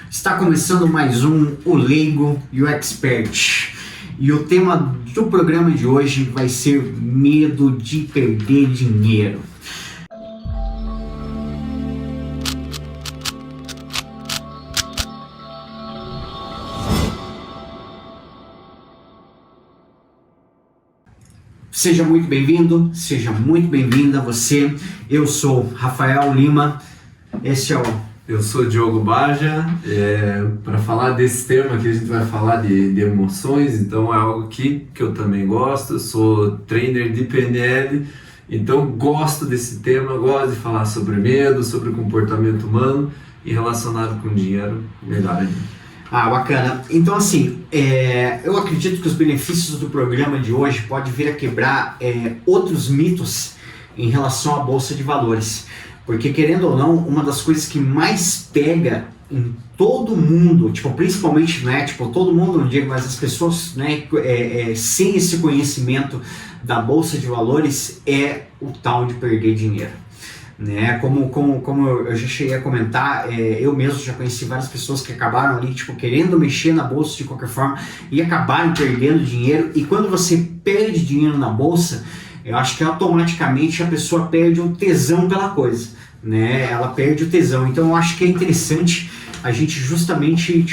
Está começando mais um O Leigo e o Expert. E o tema do programa de hoje vai ser medo de perder dinheiro. Seja muito bem-vindo, seja muito bem-vinda você. Eu sou Rafael Lima, esse é o... Eu sou Diogo Baja. Para falar desse tema aqui a gente vai falar de emoções, então é algo que eu também gosto. Eu sou trainer de PNL, então gosto desse tema, gosto de falar sobre medo, sobre comportamento humano e relacionado com dinheiro, melhor ainda. Ah, bacana. Então assim, eu acredito que os benefícios do programa de hoje podem vir a quebrar outros mitos em relação à Bolsa de Valores. Porque, querendo ou não, uma das coisas que mais pega em todo mundo, principalmente, todo mundo, não digo, mas as pessoas, sem esse conhecimento da Bolsa de Valores, é o tal de perder dinheiro. Como eu já cheguei a comentar, eu mesmo já conheci várias pessoas que acabaram ali, querendo mexer na Bolsa de qualquer forma e acabaram perdendo dinheiro. E quando você perde dinheiro na Bolsa, eu acho que automaticamente a pessoa perde o tesão pela coisa, Ela perde o tesão. Então eu acho que é interessante a gente justamente,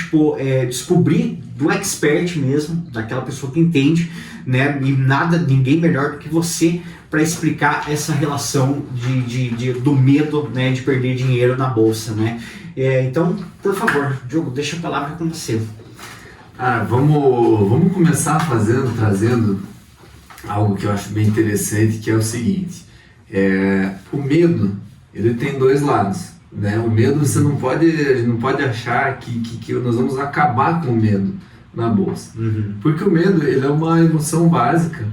descobrir do expert mesmo, daquela pessoa que entende, E ninguém melhor do que você para explicar essa relação do medo, de perder dinheiro na Bolsa, Então, por favor, Diogo, deixa a palavra com você. Vamos começar trazendo algo que eu acho bem interessante, que é o seguinte: o medo, ele tem dois lados, O medo, você não pode achar que nós vamos acabar com o medo na Bolsa, porque o medo, ele é uma emoção básica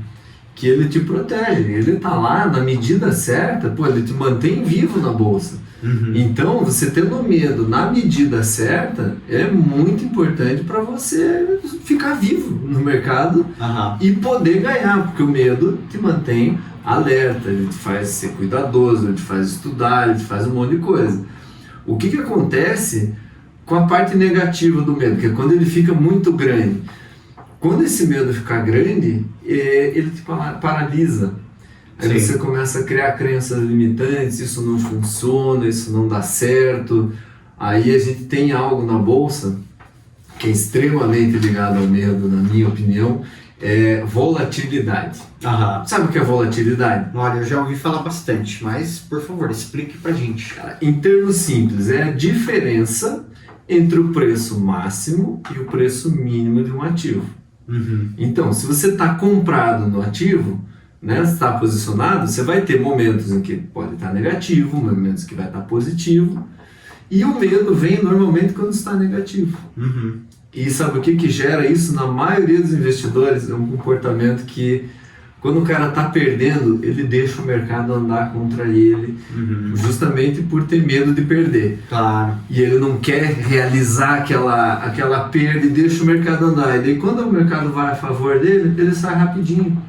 que ele te protege, ele tá lá na medida certa, ele te mantém vivo na Bolsa. Então, você tendo medo na medida certa é muito importante para você ficar vivo no mercado e poder ganhar, porque o medo te mantém alerta, ele te faz ser cuidadoso, ele te faz estudar, ele te faz um monte de coisa. O que acontece com a parte negativa do medo, que é quando ele fica muito grande? Quando esse medo ficar grande, ele te paralisa. Aí você começa a criar crenças limitantes, isso não funciona, isso não dá certo. Aí a gente tem algo na Bolsa que é extremamente ligado ao medo, na minha opinião, é volatilidade. Sabe o que é volatilidade? Olha, eu já ouvi falar bastante, mas por favor, explique pra gente. Em termos simples, é a diferença entre o preço máximo e o preço mínimo de um ativo. Então, se você está comprado no ativo, está posicionado, você vai ter momentos em que pode estar negativo, momentos que vai estar positivo, e o medo vem normalmente quando está negativo. E sabe o que gera isso na maioria dos investidores? É um comportamento que, quando o cara está perdendo, ele deixa o mercado andar contra ele, justamente por ter medo de perder. Claro. E ele não quer realizar aquela perda e deixa o mercado andar. E daí, quando o mercado vai a favor dele, ele sai rapidinho.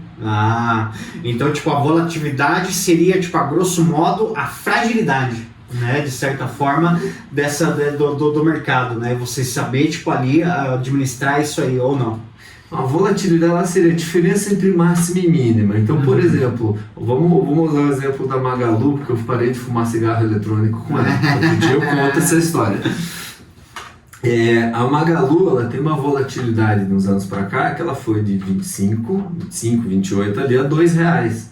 Então a volatilidade seria, a grosso modo, a fragilidade, de certa forma, do mercado, Você saber, ali, administrar isso aí ou não. A volatilidade, ela seria a diferença entre máxima e mínima. Então, por exemplo, vamos usar o exemplo da Magalu, porque eu parei de fumar cigarro eletrônico com ela. Outro dia eu conto essa história. A Magalu, ela tem uma volatilidade nos anos para cá, que ela foi de 25, 28 ali a R$2.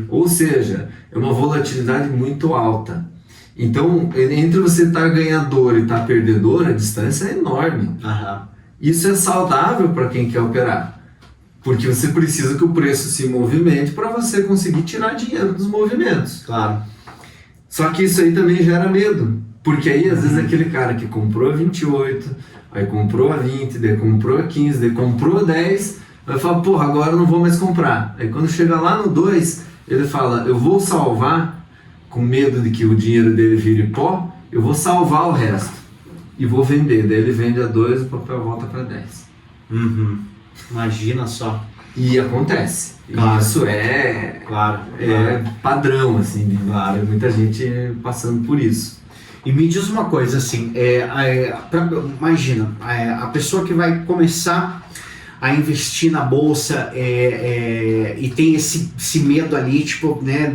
Ou seja, é uma volatilidade muito alta. Então, entre você estar ganhador e estar perdedor, a distância é enorme. Isso é saudável para quem quer operar, porque você precisa que o preço se movimente para você conseguir tirar dinheiro dos movimentos. Claro. Só que isso aí também gera medo, porque aí às vezes aquele cara que comprou a 28, aí comprou a 20, daí comprou a 15, daí comprou a 10, vai falar, agora eu não vou mais comprar. Aí quando chega lá no 2, ele fala, eu vou salvar, com medo de que o dinheiro dele vire pó, eu vou salvar o resto e vou vender. Daí ele vende a 2, o papel volta para 10. Imagina só. E acontece. Claro. Isso é claro. padrão, assim, de muita gente passando por isso. E me diz uma coisa assim, imagina, a pessoa que vai começar a investir na bolsa e tem esse medo ali, tipo, né,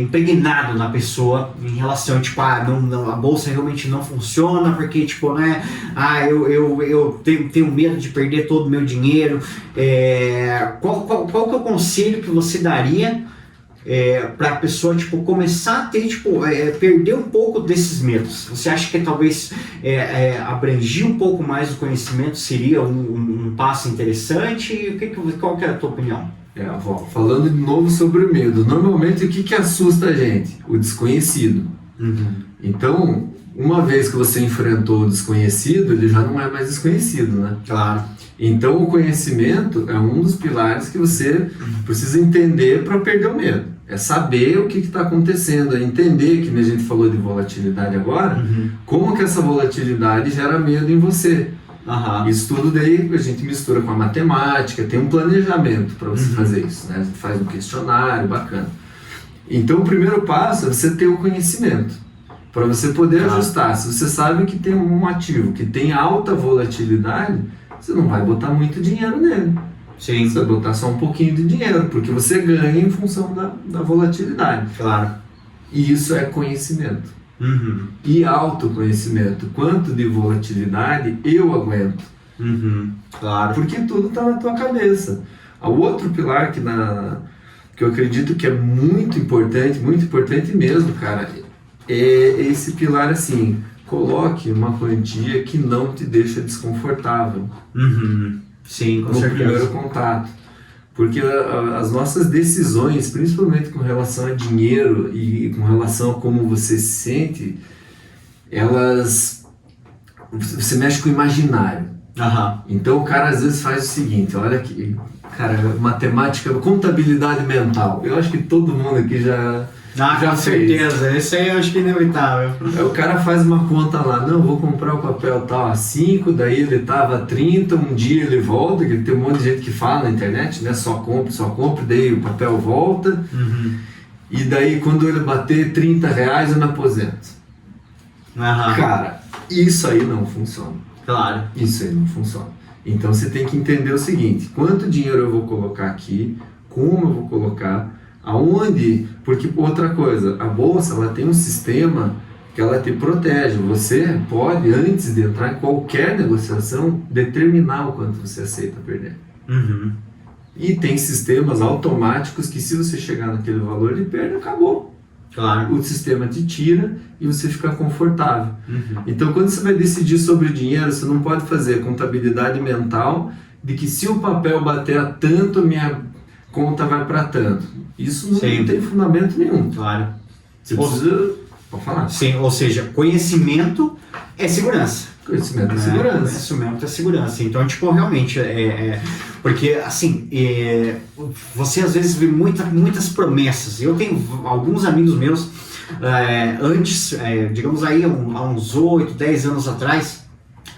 impregnado na pessoa em relação, tipo, não, a bolsa realmente não funciona porque, tipo, né, eu tenho medo de perder todo o meu dinheiro. Qual que é o conselho que você daria para a pessoa, tipo, começar a ter, tipo, perder um pouco desses medos? Você acha que talvez abrangir um pouco mais o conhecimento seria um passo interessante? Qual que é a tua opinião? Falando de novo sobre o medo, normalmente o que assusta a gente? O desconhecido. Uhum. Então, uma vez que você enfrentou o desconhecido, ele já não é mais desconhecido, né? Claro. Então, o conhecimento é um dos pilares que você precisa entender para perder o medo. É saber o que está acontecendo, é entender, que a gente falou de volatilidade agora, como que essa volatilidade gera medo em você. Isso tudo daí a gente mistura com a matemática, tem um planejamento para você fazer isso, né? A gente faz um questionário bacana. Então o primeiro passo é você ter o conhecimento, para você poder ajustar. Se você sabe que tem um ativo que tem alta volatilidade, você não vai botar muito dinheiro nele. Sim. Você vai botar só um pouquinho de dinheiro, porque você ganha em função da volatilidade. Claro. E isso é conhecimento. E autoconhecimento. Quanto de volatilidade eu aguento? Claro. Porque tudo está na tua cabeça. O outro pilar que eu acredito que é muito importante mesmo, cara, é esse pilar assim: coloque uma quantia que não te deixa desconfortável. Sim, com no certeza. primeiro contato. Porque as nossas decisões, principalmente com relação a dinheiro e com relação a como você se sente, você mexe com o imaginário. Então o cara às vezes faz o seguinte: olha aqui, cara, matemática, contabilidade mental. Eu acho que todo mundo aqui já com certeza, isso aí eu acho que é inevitável. O cara faz uma conta lá: não, vou comprar o papel tal a 5, daí ele tava a 30, um dia ele volta, que tem um monte de gente que fala na internet, né? Só compra, daí o papel volta, e daí quando ele bater R$30 eu me aposento. Cara, isso aí não funciona. Claro. Isso aí não funciona. Então você tem que entender o seguinte: quanto dinheiro eu vou colocar aqui, como eu vou colocar, aonde, porque outra coisa, a bolsa ela tem um sistema que ela te protege. Você pode, antes de entrar em qualquer negociação, determinar o quanto você aceita perder. E tem sistemas automáticos que, se você chegar naquele valor de perda, acabou. Claro. O sistema te tira e você fica confortável. Então, quando você vai decidir sobre dinheiro, você não pode fazer contabilidade mental de que, se o papel bater a tanto, minha conta vai para tanto. Isso não tem fundamento nenhum. Claro. Você precisa... Pode falar. Sim, ou seja, conhecimento é segurança. Conhecimento é segurança. Conhecimento é segurança. Então, tipo, realmente, porque, assim, você às vezes vê muitas promessas. Eu tenho alguns amigos meus, antes, digamos aí, há uns 8, 10 anos atrás,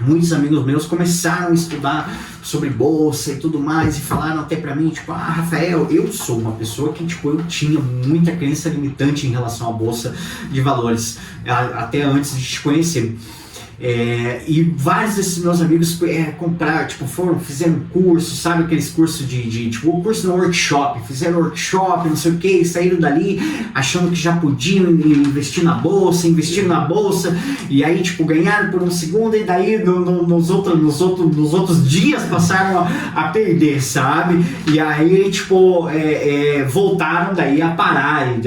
muitos amigos meus começaram a estudar sobre bolsa e tudo mais, e falaram até pra mim, tipo, Rafael, eu sou uma pessoa que, tipo, eu tinha muita crença limitante em relação à bolsa de valores, até antes de te conhecer. E vários desses meus amigos compraram, tipo, fizeram curso, sabe, aqueles cursos tipo, o curso no workshop, fizeram workshop, não sei o que, e saíram dali achando que já podiam investir na bolsa, investiram na bolsa, e aí, tipo, ganharam por um segundo, e daí nos outros dias passaram a perder, sabe, e aí, tipo, voltaram daí a pararem,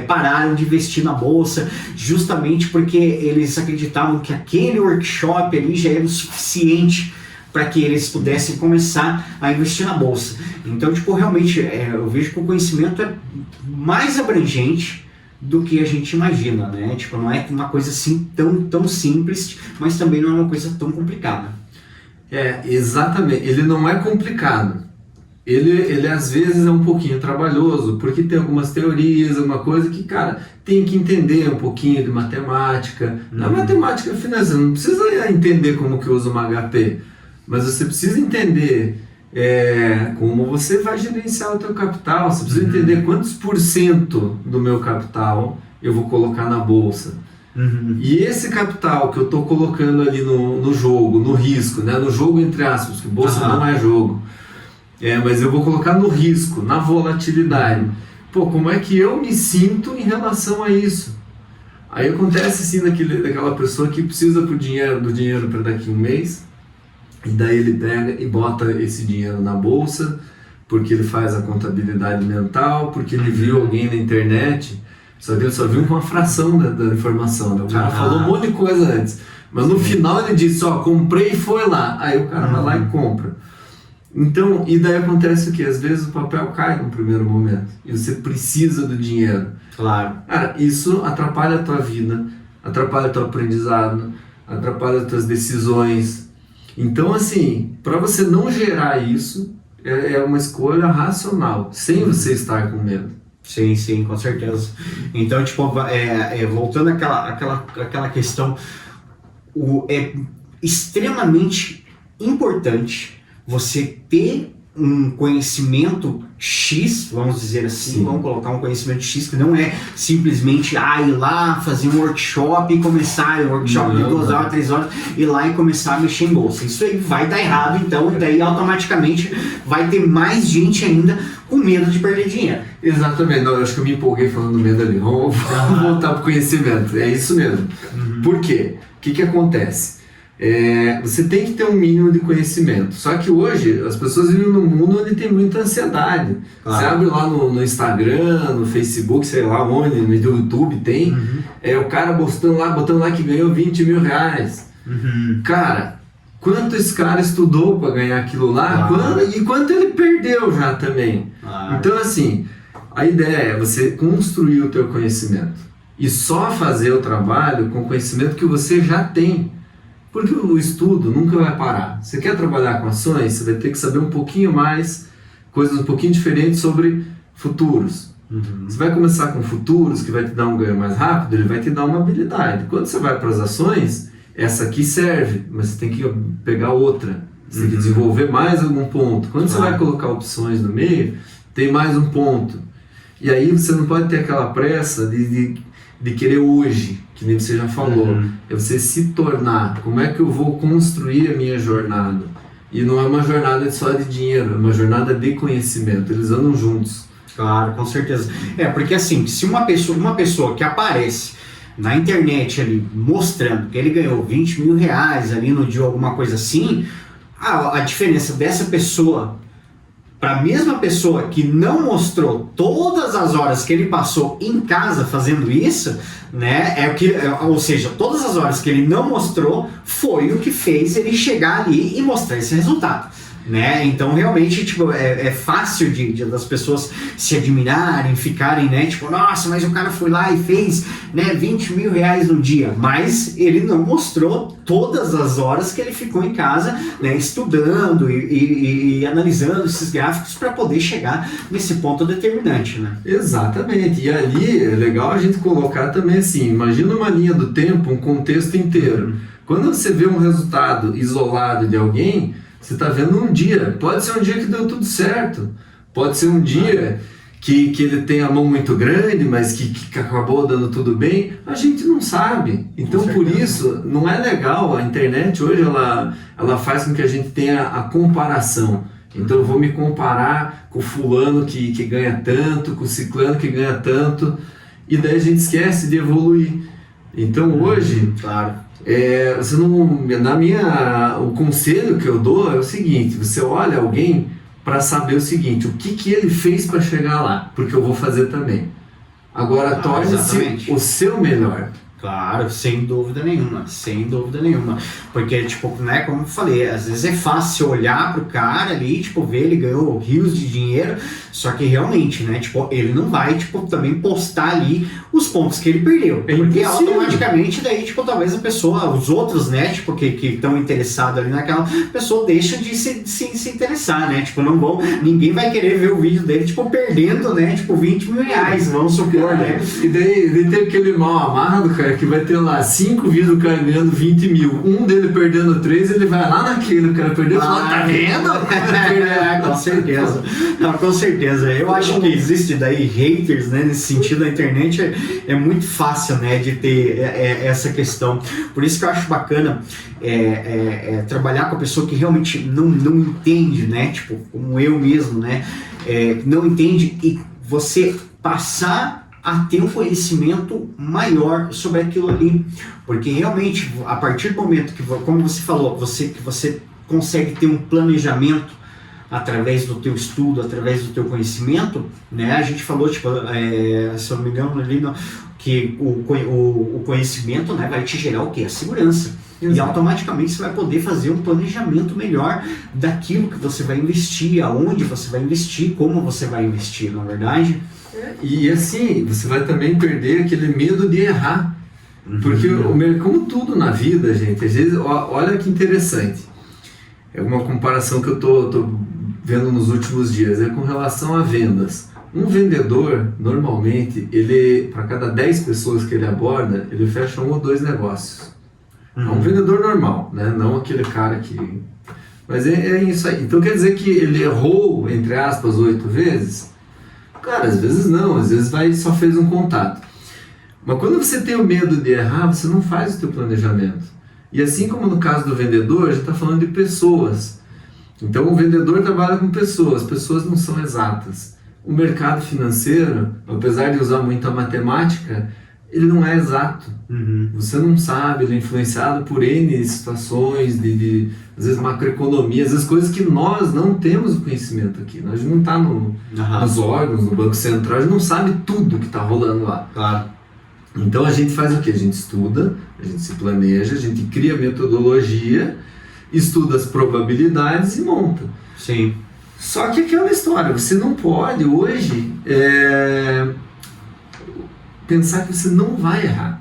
pararam de investir na bolsa, justamente porque eles acreditavam que aquele workshop ali já era o suficiente para que eles pudessem começar a investir na bolsa. Então, tipo, realmente, eu vejo que o conhecimento é mais abrangente do que a gente imagina, né? Tipo, não é uma coisa assim tão simples, mas também não é uma coisa tão complicada. Exatamente. Ele não é complicado. Ele às vezes é um pouquinho trabalhoso, porque tem algumas teorias, alguma coisa que, cara, tem que entender um pouquinho de matemática. Na matemática financeira, não precisa entender como que usa uma HP, mas você precisa entender como você vai gerenciar o teu capital. Você precisa entender quantos % do meu capital eu vou colocar na bolsa. E esse capital que eu estou colocando ali no jogo, no risco, né? No jogo entre aspas, porque bolsa não é jogo, mas eu vou colocar no risco, na volatilidade. Pô, como é que eu me sinto em relação a isso? Aí acontece assim daquela pessoa que precisa do dinheiro para daqui a um mês, e daí ele pega e bota esse dinheiro na bolsa, porque ele faz a contabilidade mental, porque ele viu alguém na internet, só que ele só viu uma fração da informação, né? O cara falou um monte de coisa antes, mas no final ele disse, comprei e foi lá, aí o cara vai lá e compra. Então, e daí acontece o que? Às vezes o papel cai no primeiro momento, e você precisa do dinheiro. Claro. Cara, isso atrapalha a tua vida, atrapalha o teu aprendizado, atrapalha as tuas decisões. Então, assim, para você não gerar isso, é uma escolha racional, sem você estar com medo. Sim, com certeza. Então, tipo, voltando àquela questão, é extremamente importante você ter um conhecimento X, vamos dizer assim, vamos colocar um conhecimento X que não é simplesmente ir lá, fazer um workshop e começar, um workshop de 2 horas, 3 horas, ir lá e começar a mexer em bolsa. Isso aí vai dar errado, então, e daí automaticamente vai ter mais gente ainda com medo de perder dinheiro. Exatamente, eu acho que eu me empolguei falando medo ali, vamos voltar para o conhecimento, é isso mesmo. Por quê? O que acontece? Você tem que ter um mínimo de conhecimento. Só que hoje as pessoas vivem num mundo onde tem muita ansiedade. Claro. Você abre lá no Instagram, no Facebook, sei lá onde, no YouTube tem, o cara botando lá que ganhou 20 mil reais. Cara, quanto esse cara estudou para ganhar aquilo lá, e quanto ele perdeu já também. Então assim, a ideia é você construir o teu conhecimento e só fazer o trabalho com o conhecimento que você já tem. Porque o estudo nunca vai parar. Você quer trabalhar com ações, você vai ter que saber um pouquinho mais, coisas um pouquinho diferentes sobre futuros. Você vai começar com futuros, que vai te dar um ganho mais rápido, ele vai te dar uma habilidade. Quando você vai para as ações, essa aqui serve, mas você tem que pegar outra. Você tem que desenvolver mais algum ponto. Quando você vai colocar opções no meio, tem mais um ponto. E aí você não pode ter aquela pressa de querer hoje, que nem você já falou. É você se tornar. Como é que eu vou construir a minha jornada? E não é uma jornada só de dinheiro, é uma jornada de conhecimento. Eles andam juntos. Claro, com certeza. Porque assim, se uma pessoa que aparece na internet ali, mostrando que ele ganhou 20 mil reais ali no dia, alguma coisa assim, a diferença dessa pessoa para a mesma pessoa que não mostrou todas as horas que ele passou em casa fazendo isso, né, ou seja, todas as horas que ele não mostrou foi o que fez ele chegar ali e mostrar esse resultado. Né? Então realmente tipo, é fácil das pessoas se admirarem, ficarem, né, tipo, nossa, mas o cara foi lá e fez, né, 20 mil reais no dia, mas ele não mostrou todas as horas que ele ficou em casa, né, estudando e analisando esses gráficos para poder chegar nesse ponto determinante, né? Exatamente, e ali é legal a gente colocar também assim, imagina uma linha do tempo, um contexto inteiro. Quando você vê um resultado isolado de alguém, você está vendo um dia, pode ser um dia que deu tudo certo, pode ser um dia que ele tem a mão muito grande, mas que acabou dando tudo bem, a gente não sabe. Então por isso, não é legal, a internet hoje ela faz com que a gente tenha a comparação. Então eu vou me comparar com o fulano que ganha tanto, com o ciclano que ganha tanto, e daí a gente esquece de evoluir. Então hoje... Claro. Você não, o conselho que eu dou é o seguinte: você olha alguém para saber o seguinte, o que ele fez para chegar lá, porque eu vou fazer também. Agora torne-se o seu melhor. Claro, sem dúvida nenhuma, porque, tipo, né, como eu falei, às vezes é fácil olhar pro cara ali, tipo, ver ele ganhou rios de dinheiro, Só que realmente, né, tipo, ele não vai, tipo, também postar ali os pontos que ele perdeu. Porque automaticamente daí, tipo, talvez a pessoa, os outros, né, tipo, que estão interessados ali naquela pessoa deixa de se interessar, né? Tipo, não vão, ninguém vai querer ver o vídeo dele, tipo, perdendo, né, tipo, 20 mil reais, vamos supor, né? E daí tem aquele mal amado, cara, que vai ter lá 5 vídeos do cara ganhando 20 mil. Um dele perdendo 3, ele vai lá naquele, o cara perdeu e fala, tá vendo? Com certeza. Não, com certeza. Eu acho que existe daí haters, né? Nesse sentido, a internet é muito fácil, né? De ter essa questão. Por isso que eu acho bacana trabalhar com a pessoa que realmente não entende, né? Tipo, como eu mesmo, né? Não entende e você passar a ter um conhecimento maior sobre aquilo ali. Porque realmente, a partir do momento que, como você falou, que você consegue ter um planejamento através do teu estudo, através do teu conhecimento, né? A gente falou, tipo, se eu não me engano, ali, que o conhecimento, né, vai te gerar o quê? A segurança. Exato. E automaticamente você vai poder fazer um planejamento melhor daquilo que você vai investir, aonde você vai investir, como você vai investir, na verdade. E assim, você vai também perder aquele medo de errar. Porque, como tudo na vida, gente, às vezes, olha que interessante. É uma comparação que eu tô vendo nos últimos dias, com relação a vendas. Um vendedor, normalmente, ele, para cada 10 pessoas que ele aborda, ele fecha 1 ou 2 negócios. É um vendedor normal, né? Não aquele cara que... Mas é isso aí. Então quer dizer que ele errou, entre aspas, 8 vezes? Cara, às vezes não, às vezes só fez um contato. Mas quando você tem o medo de errar, você não faz o teu planejamento. E assim como no caso do vendedor, a gente está falando de pessoas. Então o vendedor trabalha com pessoas não são exatas. O mercado financeiro, apesar de usar muita matemática, ele não é exato. Você não sabe, ele é influenciado por N situações, às vezes macroeconomia, às vezes coisas que nós não temos o conhecimento aqui. Nós não está nos órgãos, no Banco Central, a gente não sabe tudo que está rolando lá. Claro. Então a gente faz o quê? A gente estuda, a gente se planeja, a gente cria metodologia, estuda as probabilidades e monta. Sim. Só que aquela história, você não pode hoje pensar que você não vai errar.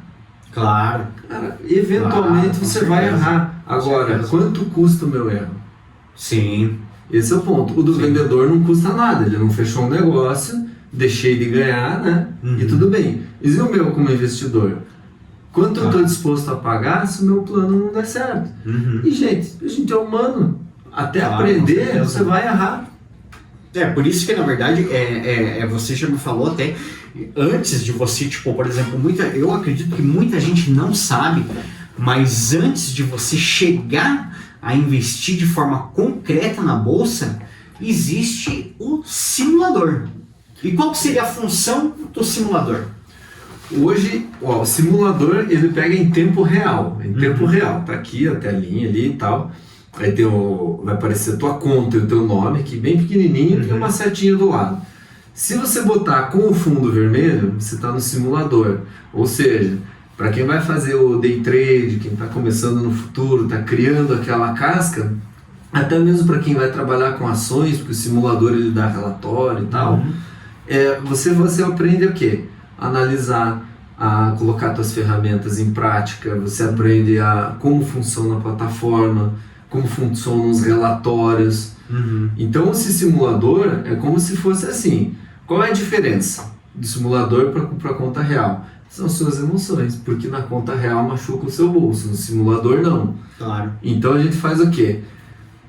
Claro. Cara, eventualmente você vai errar. Agora, quanto custa o meu erro? Sim. Esse é o ponto. O do vendedor não custa nada, ele não fechou um negócio, deixei de ganhar, né? E tudo bem. E o meu como investidor? Quanto eu estou disposto a pagar se o meu plano não der certo? E gente, a gente é humano. Até aprender, você vai errar. Por isso que na verdade você já me falou até antes de você, tipo, por exemplo, eu acredito que muita gente não sabe, mas antes de você chegar a investir de forma concreta na bolsa, existe o simulador. E qual que seria a função do simulador? Hoje, o simulador ele pega em tempo real. Em tempo real, tá aqui a telinha ali e tal. Aí vai aparecer a tua conta e o teu nome, aqui bem pequenininho, e uma setinha do lado. Se você botar com o fundo vermelho, você está no simulador. Ou seja, para quem vai fazer o day trade, quem está começando no futuro, está criando aquela casca, até mesmo para quem vai trabalhar com ações, porque o simulador ele dá relatório e tal, você aprende o quê? Analisar, a colocar suas ferramentas em prática, você aprende como funciona a plataforma, como funcionam os relatórios. Então esse simulador é como se fosse assim. Qual é a diferença do simulador para a conta real? São suas emoções, porque na conta real machuca o seu bolso, no simulador não. Claro. Então a gente faz o quê?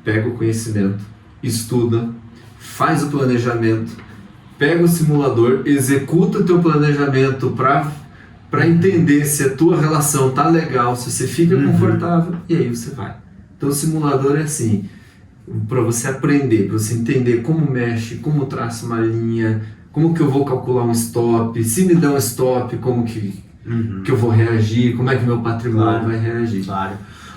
Pega o conhecimento, estuda, faz o planejamento, pega o simulador, executa o teu planejamento para entender se a tua relação tá legal, se você fica confortável, e aí você vai. Então o simulador é assim, para você aprender, para você entender como mexe, como traça uma linha, como que eu vou calcular um stop, se me dá um stop, como que eu vou reagir, como é que meu patrimônio vai reagir. Claro.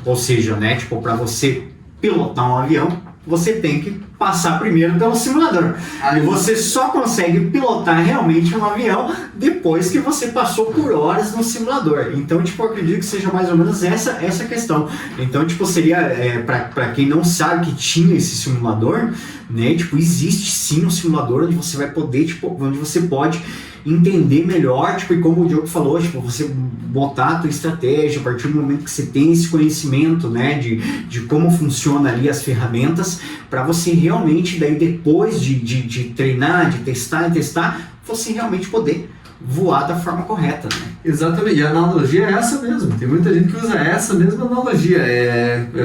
Ou seja, né, tipo, para você pilotar um avião, você tem que passar primeiro pelo simulador. Aí E você só consegue pilotar realmente um avião depois que você passou por horas no simulador. Então, tipo, eu acredito que seja mais ou menos essa questão. Então, tipo, seria, para quem não sabe que tinha esse simulador, né, tipo, existe sim um simulador onde você vai poder, tipo, onde você pode entender melhor, tipo, e como o Diogo falou, tipo, você botar a tua estratégia a partir do momento que você tem esse conhecimento, né, de como funciona ali as ferramentas, para você realmente, daí depois de treinar, de testar, você realmente poder voar da forma correta, né? Exatamente, e a analogia é essa mesmo. Tem muita gente que usa essa mesma analogia.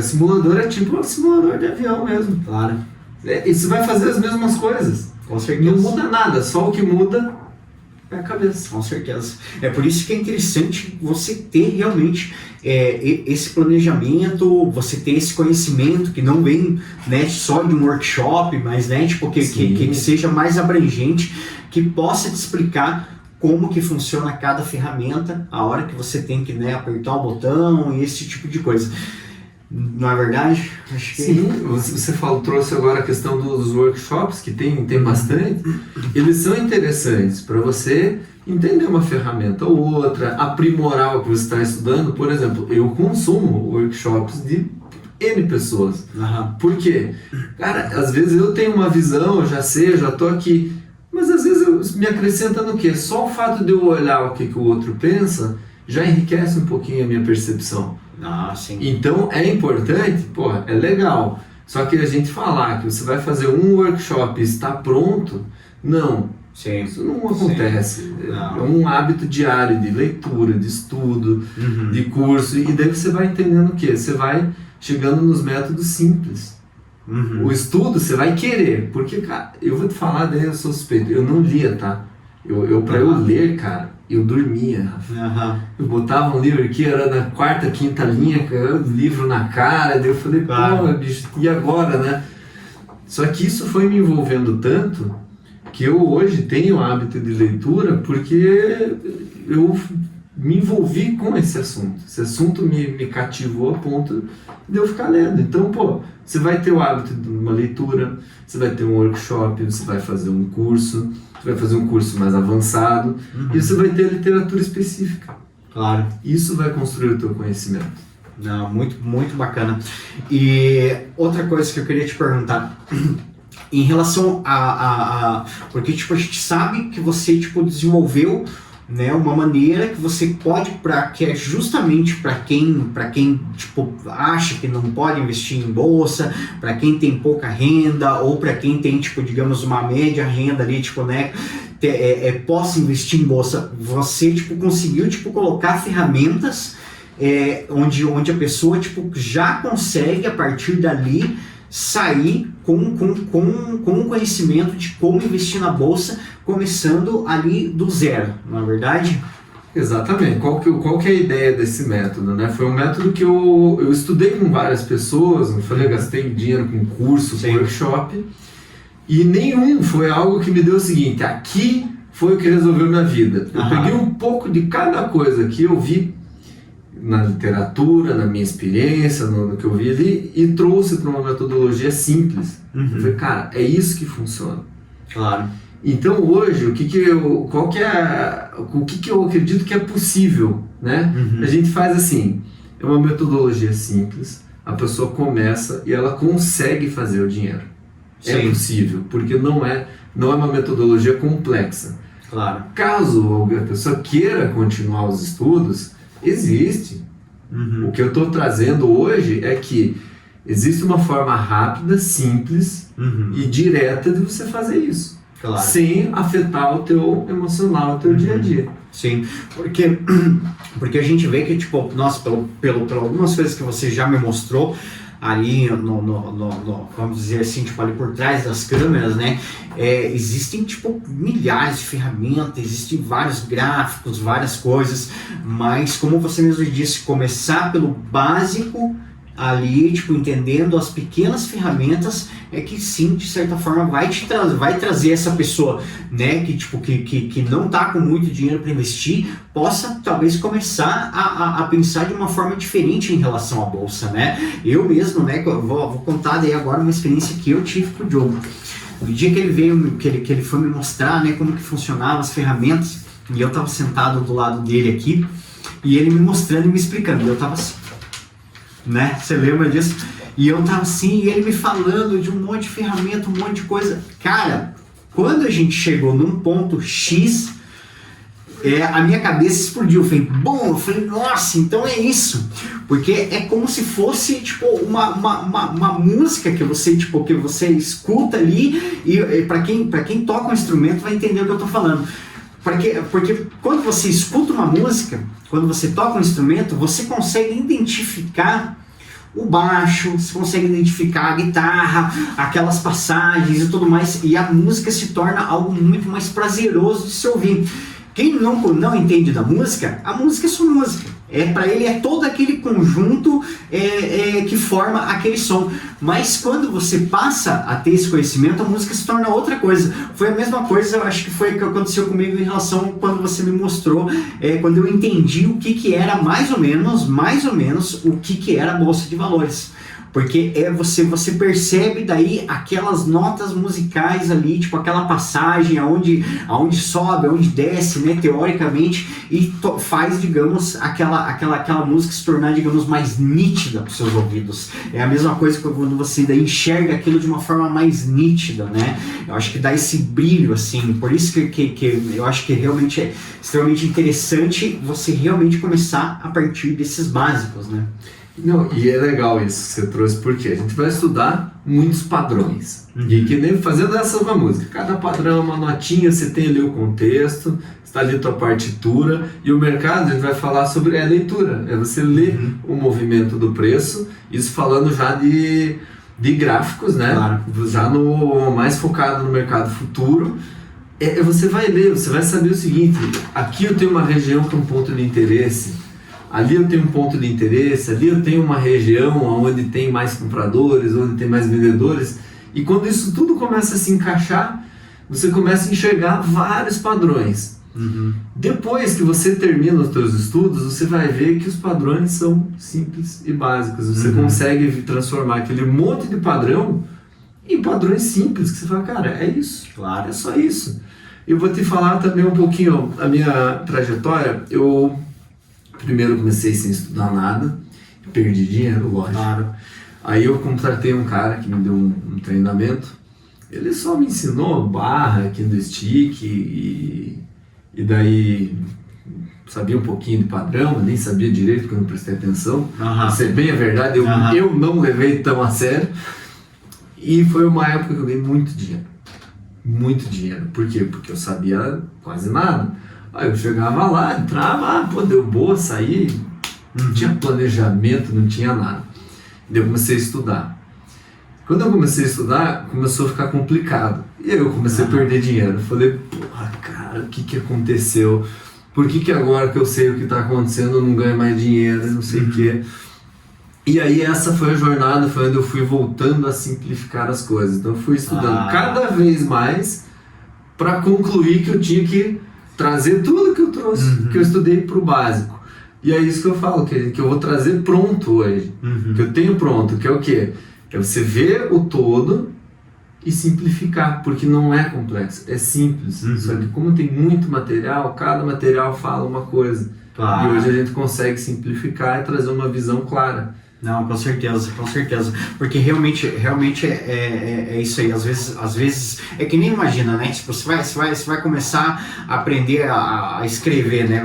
Simulador é tipo um simulador de avião mesmo. Claro. E você vai fazer as mesmas coisas. Com certeza. Não muda nada, só o que muda é a cabeça. Com certeza. É por isso que é interessante você ter realmente esse planejamento, você ter esse conhecimento que não vem, né, só de um workshop, mas, né, tipo, que seja mais abrangente, que possa te explicar como que funciona cada ferramenta, a hora que você tem que, né, apertar o botão e esse tipo de coisa. Não é verdade? Acho que... Sim, você trouxe agora a questão dos workshops, que tem bastante. Eles são interessantes para você entender uma ferramenta ou outra, aprimorar o que você está estudando. Por exemplo, eu consumo workshops de N pessoas. Uhum. Por quê? Cara, às vezes eu tenho uma visão, eu já sei, eu já estou aqui, mas às vezes me acrescenta no quê? Só o fato de eu olhar o que o outro pensa já enriquece um pouquinho a minha percepção. Ah, sim. Então é importante, é legal. Só que a gente falar que você vai fazer um workshop e está pronto, não. Sim. Isso não acontece. Não. É um hábito diário de leitura, de estudo, de curso. E daí você vai entendendo o quê? Você vai chegando nos métodos simples. O estudo você vai querer. Porque, cara, eu vou te falar, daí eu sou suspeito. Eu não lia, tá? Pra eu ler, cara, eu dormia. Eu botava um livro aqui, era na quarta, quinta linha, cara, livro na cara, daí eu falei, bicho, e agora, né? Só que isso foi me envolvendo tanto que eu hoje tenho o hábito de leitura porque eu me envolvi com esse assunto. Esse assunto me cativou a ponto de eu ficar lendo. Então, você vai ter o hábito de uma leitura, você vai ter um workshop, você vai fazer um curso, você vai fazer um curso mais avançado, e você vai ter literatura específica. Claro. Isso vai construir o teu conhecimento. Não, muito, muito bacana. E outra coisa que eu queria te perguntar, em relação porque, tipo, a gente sabe que você, tipo, desenvolveu, né, uma maneira que você pode, que é justamente para quem tipo, acha que não pode investir em bolsa, para quem tem pouca renda, ou para quem tem, tipo, digamos, uma média renda ali, tipo, né, possa investir em bolsa. Você, tipo, conseguiu, tipo, colocar ferramentas onde a pessoa, tipo, já consegue, a partir dali, sair com um conhecimento de como investir na bolsa, começando ali do zero, não é verdade? Exatamente. Qual que é a ideia desse método, né? Foi um método que eu estudei com várias pessoas, não falei, gastei dinheiro com curso, com workshop, e nenhum foi algo que me deu o seguinte, aqui foi o que resolveu minha vida. Eu peguei um pouco de cada coisa que eu vi na literatura, na minha experiência, no que eu vi ali, e trouxe para uma metodologia simples. Eu falei, cara, é isso que funciona. Claro. Então hoje, o que eu acredito que é possível, né? A gente faz assim, é uma metodologia simples, a pessoa começa e ela consegue fazer o dinheiro. Sim. É possível, porque não é uma metodologia complexa. Claro. Caso a pessoa queira continuar os estudos, existe. O que eu estou trazendo hoje é que existe uma forma rápida, simples e direta de você fazer isso. Claro. Sem afetar o teu emocional, o teu dia a dia. Sim, porque a gente vê que, tipo, nossa, pelo algumas coisas que você já me mostrou ali vamos dizer assim, tipo, ali por trás das câmeras, né, existem, tipo, milhares de ferramentas, existem vários gráficos, várias coisas, mas como você mesmo disse, começar pelo básico ali, tipo, entendendo as pequenas ferramentas, é que sim, de certa forma, vai trazer essa pessoa, né, que, tipo, que não tá com muito dinheiro para investir, possa talvez começar a pensar de uma forma diferente em relação à bolsa, né? Eu mesmo, né, vou contar daí agora uma experiência que eu tive com o Diogo. No dia que ele veio, que ele foi me mostrar, né, como que funcionavam as ferramentas, e eu tava sentado do lado dele aqui, e ele me mostrando e me explicando, e eu tava assim, né? Você lembra disso? E eu tava assim, e ele me falando de um monte de ferramenta, um monte de coisa. Cara, quando a gente chegou num ponto X, a minha cabeça explodiu. Eu falei, nossa, então é isso. Porque é como se fosse, tipo, uma música que você, tipo, que você escuta ali, e para quem toca um instrumento vai entender o que eu tô falando. Porque quando você escuta uma música, quando você toca um instrumento, você consegue identificar o baixo, você consegue identificar a guitarra, aquelas passagens e tudo mais, e a música se torna algo muito mais prazeroso de se ouvir. Quem não entende da música, a música é só música. Para ele é todo aquele conjunto que forma aquele som. Mas quando você passa a ter esse conhecimento, a música se torna outra coisa. Foi a mesma coisa, eu acho que foi o que aconteceu comigo em relação quando você me mostrou, quando eu entendi o que era mais ou menos o que era a Bolsa de Valores. Porque você percebe daí aquelas notas musicais ali, tipo aquela passagem aonde sobe, aonde desce, né, teoricamente, e faz, digamos, aquela música se tornar, digamos, mais nítida para os seus ouvidos. É a mesma coisa quando você daí enxerga aquilo de uma forma mais nítida, né? Eu acho que dá esse brilho, assim, por isso que eu acho que realmente é extremamente interessante você realmente começar a partir desses básicos, né? Não, e é legal isso que você trouxe, porque a gente vai estudar muitos padrões. E que nem fazendo essa uma música. Cada padrão é uma notinha, você tem ali o contexto, está ali a tua partitura, e o mercado a gente vai falar sobre a leitura. É você ler o movimento do preço, isso falando já de gráficos, né? Claro. Já no mais focado no mercado futuro. Você vai ler, você vai saber o seguinte: aqui eu tenho uma região que é um ponto de interesse, ali eu tenho um ponto de interesse, ali eu tenho uma região onde tem mais compradores, onde tem mais vendedores, e quando isso tudo começa a se encaixar, você começa a enxergar vários padrões. Depois que você termina os seus estudos, você vai ver que os padrões são simples e básicos. Você consegue transformar aquele monte de padrão em padrões simples, que você fala, cara, é isso, claro, é só isso. Eu vou te falar também um pouquinho a minha trajetória. Eu primeiro comecei sem estudar nada, perdi dinheiro, lógico. Claro. Aí eu contratei um cara que me deu um treinamento. Ele só me ensinou barra aqui do stick e daí sabia um pouquinho de padrão, nem sabia direito porque eu não prestei atenção. Isso é bem a verdade, eu não levei tão a sério. E foi uma época que eu ganhei muito dinheiro. Muito dinheiro. Por quê? Porque eu sabia quase nada. Aí eu chegava lá, entrava, deu boa, saí, não tinha planejamento, não tinha nada. Daí eu comecei a estudar. Quando eu comecei a estudar, começou a ficar complicado. E aí eu comecei a perder dinheiro. Falei, porra, cara, o que aconteceu? Por que agora que eu sei o que está acontecendo eu não ganho mais dinheiro, não sei o quê? E aí essa foi a jornada, foi onde eu fui voltando a simplificar as coisas. Então eu fui estudando cada vez mais para concluir que eu tinha que trazer tudo que eu trouxe, que eu estudei para o básico. E é isso que eu falo, que eu vou trazer pronto hoje, que eu tenho pronto, que é o quê? É você ver o todo e simplificar, porque não é complexo, é simples. Só que como tem muito material, cada material fala uma coisa. Claro. E hoje a gente consegue simplificar e trazer uma visão clara. Não, com certeza, porque realmente é isso aí. Às vezes é que nem imagina, né? Tipo, você vai começar a aprender a escrever, né?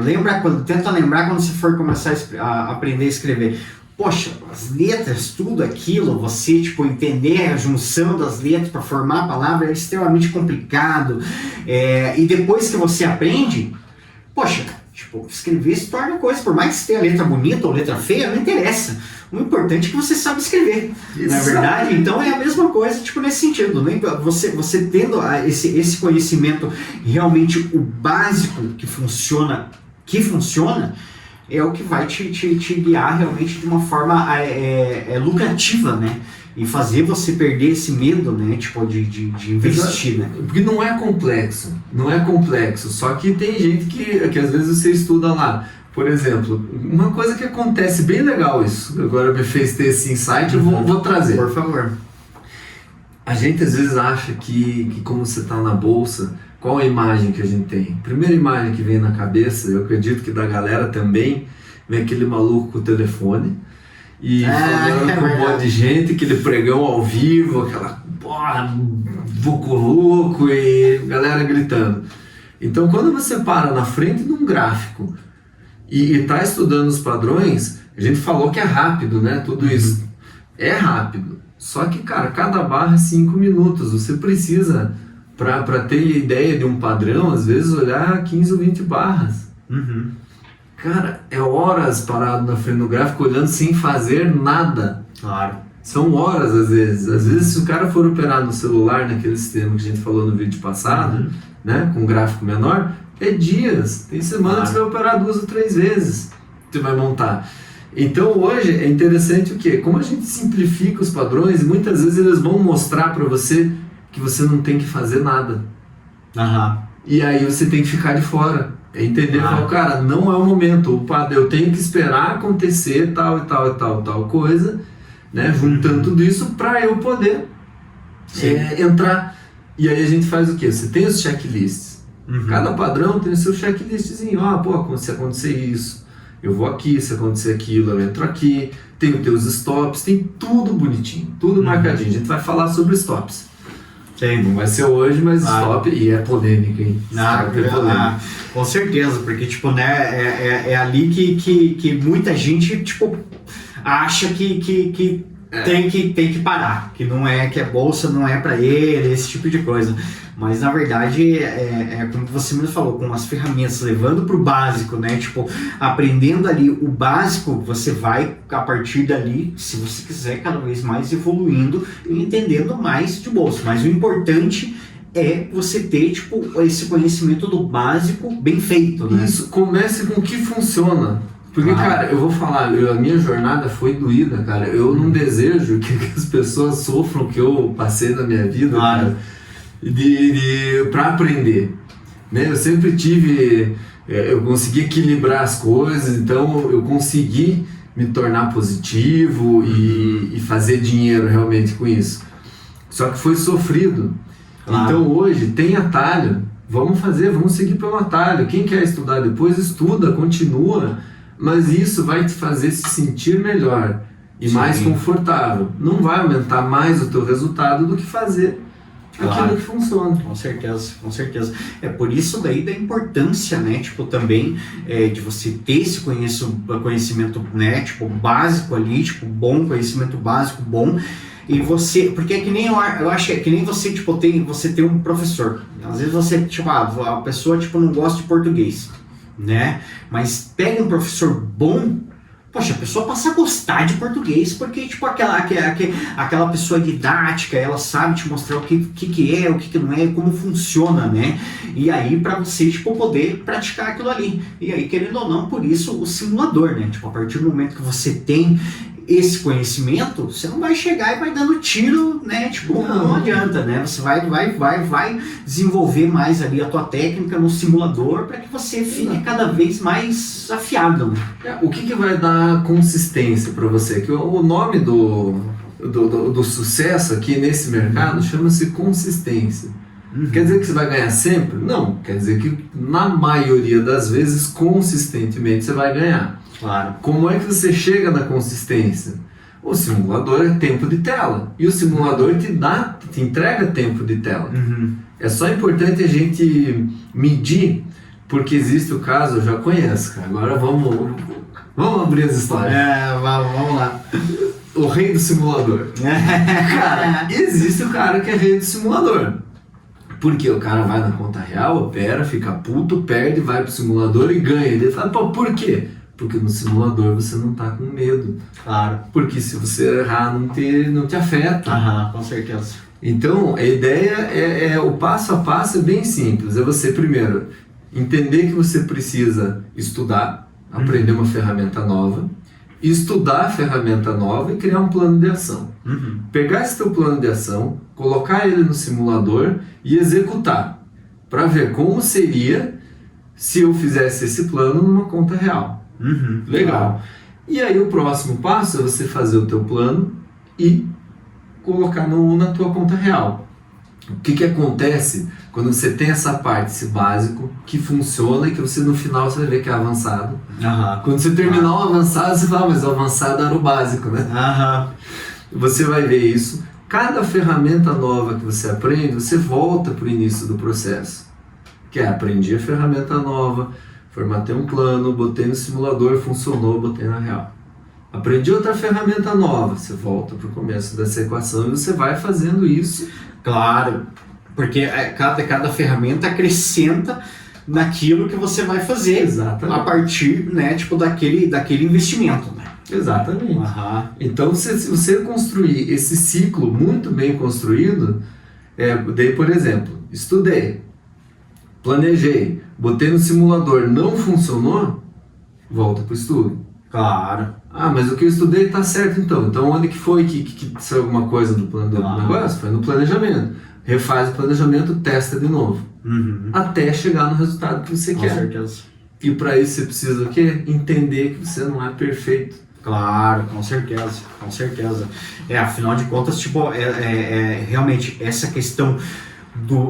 Tenta lembrar quando você for começar a aprender a escrever. Poxa, as letras, tudo aquilo, você tipo entender a junção das letras para formar a palavra é extremamente complicado. E depois que você aprende, poxa, tipo, escrever se torna coisa, por mais que tenha letra bonita ou letra feia, não interessa. O importante é que você sabe escrever, não é verdade? Então é a mesma coisa, tipo, nesse sentido, né? Você tendo esse conhecimento realmente o básico que funciona, é o que vai te guiar realmente de uma forma lucrativa, né? E fazer você perder esse medo, né? Tipo, de investir, né? Porque não é complexo, só que tem gente que às vezes você estuda lá. Por exemplo, uma coisa que acontece bem legal isso, agora me fez ter esse insight, eu vou trazer. Por favor. A gente às vezes acha que como você está na bolsa, qual a imagem que a gente tem? Primeira imagem que vem na cabeça, eu acredito que da galera também, vem aquele maluco com o telefone e falando com um monte de gente, aquele pregão ao vivo, aquela porra, vucu-vucu e galera gritando. Então quando você para na frente de um gráfico e está estudando os padrões, a gente falou que é rápido, né? Tudo isso é rápido. Só que, cara, cada barra é 5 minutos. Você precisa, para ter ideia de um padrão, às vezes olhar 15 ou 20 barras. Cara, é horas parado na frente do gráfico, olhando sem fazer nada. Claro. São horas, às vezes. Às vezes, se o cara for operar no celular, naquele sistema que a gente falou no vídeo passado, né, com um gráfico menor, é dias. Tem semana que você vai operar 2 ou 3 vezes. Você vai montar. Então hoje é interessante o quê? Como a gente simplifica os padrões, muitas vezes eles vão mostrar para você que você não tem que fazer nada. E aí você tem que ficar de fora. É entender e falar, cara, não é o momento. Eu tenho que esperar acontecer tal e tal e tal coisa, né? Juntando tudo isso para eu poder entrar. E aí a gente faz o quê? Você tem os checklists. Cada padrão tem o seu checklistzinho. Se acontecer isso, eu vou aqui, se acontecer aquilo, eu entro aqui, tem os teus stops, tem tudo bonitinho, tudo marcadinho. A gente vai falar sobre stops. Sim. Não vai ser hoje, mas stop, e é polêmica, hein? Com certeza, porque tipo, né, é ali que muita gente tipo, acha que tem que parar, que não é, que a bolsa não é para ele, esse tipo de coisa. Mas na verdade como você mesmo falou, com as ferramentas, levando para o básico, né? Tipo, aprendendo ali o básico, você vai a partir dali, se você quiser, cada vez mais evoluindo e entendendo mais de bolsa. Mas o importante é você ter tipo esse conhecimento do básico bem feito, né? Isso, comece com o que funciona. Porque, cara, eu vou falar, a minha jornada foi doída, cara. Eu não desejo que as pessoas sofram o que eu passei na minha vida, cara, pra aprender, né? Eu sempre tive, eu consegui equilibrar as coisas, então eu consegui me tornar positivo e fazer dinheiro realmente com isso. Só que foi sofrido. Então hoje tem atalho, vamos seguir pelo atalho. Quem quer estudar depois, estuda, continua, mas isso vai te fazer se sentir melhor e mais confortável. Não vai aumentar mais o teu resultado do que fazer aquilo que funciona. Com certeza. É por isso daí da importância, né, tipo, também de você ter esse conhecimento, né, tipo, básico ali, tipo, bom, conhecimento básico bom. E você, porque é que nem eu acho que é que nem você, tipo, você tem um professor. Às vezes você, tipo, a pessoa, tipo, não gosta de português, né? Mas pega um professor bom, poxa, a pessoa passa a gostar de português, porque, tipo, aquela pessoa didática, ela sabe te mostrar o que é, o que não é, como funciona, né? E aí, pra você, tipo, poder praticar aquilo ali. E aí, querendo ou não, por isso, o simulador, né? Tipo, a partir do momento que você tem esse conhecimento, você não vai chegar e vai dando tiro, né? Tipo, não adianta, né? Você vai desenvolver mais ali a tua técnica no simulador para que você fique cada vez mais afiado. O que vai dar consistência para você? Que o nome do sucesso aqui nesse mercado chama-se consistência. Quer dizer que você vai ganhar sempre? Não, quer dizer que na maioria das vezes, consistentemente, você vai ganhar. Claro. Como é que você chega na consistência? O simulador é tempo de tela. E o simulador te entrega tempo de tela. É só importante a gente medir, porque existe o caso, eu já conheço, cara. Agora vamos abrir as histórias. Vamos lá. O rei do simulador. Cara, existe o cara que é rei do simulador. Porque o cara vai na conta real, opera, fica puto, perde, vai pro simulador e ganha. Ele fala, pô, por quê? Porque no simulador você não tá com medo. Claro. Porque se você errar, não te afeta. Com certeza. Então, a ideia o passo a passo é bem simples. É você, primeiro, entender que você precisa estudar. aprender uma ferramenta nova, estudar a ferramenta nova e criar um plano de ação. Pegar esse teu plano de ação, colocar ele no simulador e executar, para ver como seria se eu fizesse esse plano numa conta real. Legal. E aí o próximo passo é você fazer o teu plano e colocar na tua conta real. O que acontece quando você tem essa parte, esse básico, que funciona e que você no final você vai ver que é avançado. Quando você terminar o avançado, você fala, mas o avançado era o básico, né? Você vai ver isso. Cada ferramenta nova que você aprende, você volta para o início do processo. Que é, aprendi a ferramenta nova, formatei um plano, botei no simulador, funcionou, botei na real. Aprendi outra ferramenta nova, você volta para o começo dessa equação e você vai fazendo isso. Claro, porque cada ferramenta acrescenta naquilo que você vai fazer. Exatamente. A partir, né, tipo, daquele investimento, né? Exatamente. Então, se você construir esse ciclo muito bem construído, daí, por exemplo, estudei, planejei, botei no simulador, não funcionou, volta para o estudo. Claro. Mas o que eu estudei está certo então. Então onde que foi que saiu alguma coisa do plano do negócio? Foi no planejamento. Refaz o planejamento, testa de novo. Até chegar no resultado que você quer. Com certeza. E para isso você precisa o quê? Entender que você não é perfeito. Claro, com certeza, com certeza. Afinal de contas, tipo, realmente essa questão